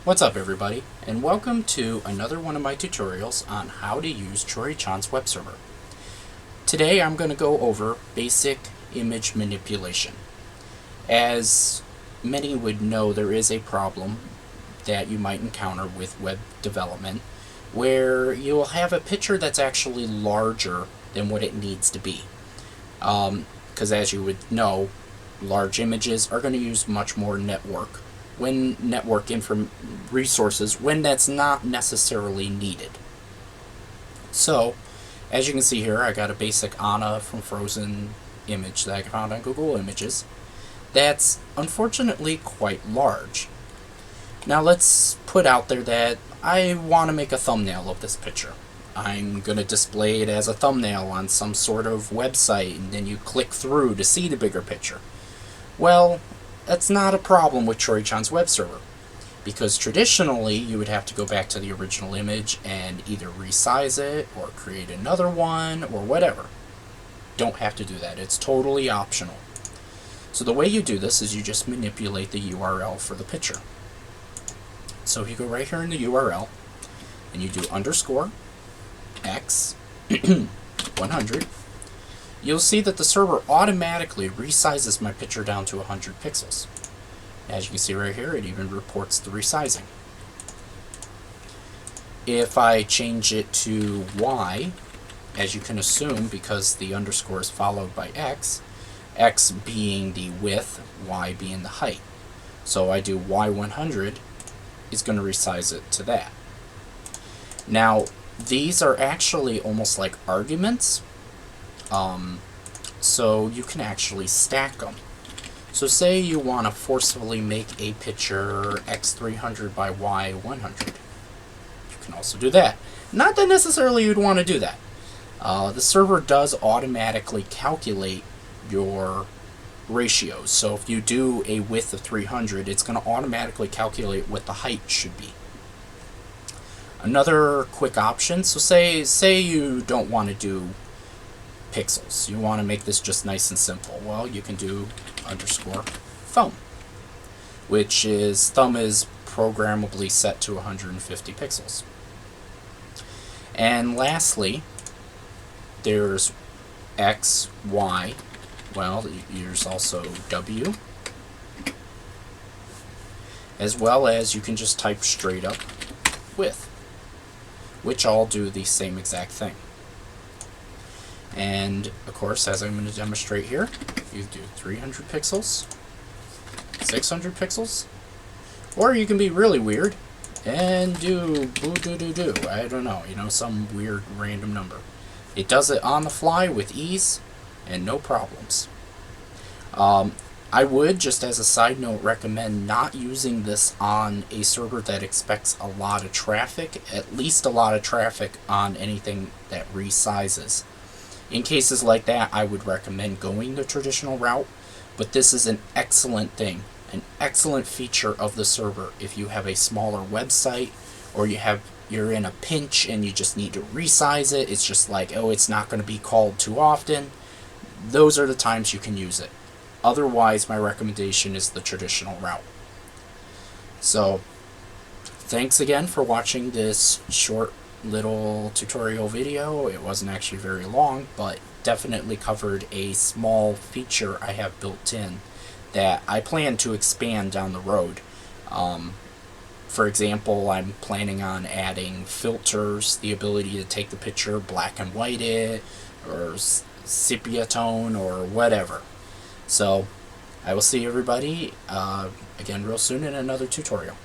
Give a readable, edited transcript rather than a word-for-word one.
What's up everybody, and welcome to another one of my tutorials on how to use Chiori-chan's web server. Today I'm going to go over basic image manipulation. As many would know, there is a problem that you might encounter with web development where you'll have a picture that's actually larger than what it needs to be. Because as you would know, large images are going to use much more network resources when that's not necessarily needed. So, as you can see here, I got a basic Anna from Frozen image that I found on Google Images that's unfortunately quite large. Now let's put out there that I want to make a thumbnail of this picture. I'm going to display it as a thumbnail on some sort of website, and then you click through to see the bigger picture. Well, that's not a problem with Chiori-chan's web server, because traditionally you would have to go back to the original image and either resize it or create another one or whatever. Don't have to do that. It's totally optional. So the way you do this is you just manipulate the URL for the picture. So if you go right here in the URL and you do _x 100, you'll see that the server automatically resizes my picture down to 100 pixels. As you can see right here, it even reports the resizing. If I change it to Y, as you can assume, because the underscore is followed by X being the width, Y being the height. So I do Y100, it's going to resize it to that. Now, these are actually almost like arguments. So you can actually stack them. So say you want to forcefully make a picture x300 by y100. You can also do that. Not that necessarily you'd want to do that. The server does automatically calculate your ratios. So if you do a width of 300, it's going to automatically calculate what the height should be. Another quick option, so say you don't want to do pixels. You want to make this just nice and simple. Well, you can do _thumb, which is thumb is programmably set to 150 pixels. And lastly, there's X, Y. Well, there's also W, as well as you can just type straight up width, which all do the same exact thing. And of course, as I'm going to demonstrate here, you do 300 pixels, 600 pixels, or you can be really weird and do boo-doo-doo-doo. I don't know, some weird random number. It does it on the fly with ease and no problems. I would, just as a side note, recommend not using this on a server that expects a lot of traffic, at least a lot of traffic on anything that resizes. In cases like that, I would recommend going the traditional route, but this is an excellent thing, an excellent feature of the server if you have a smaller website or you're in a pinch and you just need to resize it. It's just like, oh, it's not going to be called too often. Those are the times you can use it. Otherwise, my recommendation is the traditional route. So, thanks again for watching this short little tutorial video. It wasn't actually very long, but definitely covered a small feature I have built in that I plan to expand down the road. For example, I'm planning on adding filters, the ability to take the picture, black and white it, or sepia tone, or whatever. So, I will see everybody again real soon in another tutorial.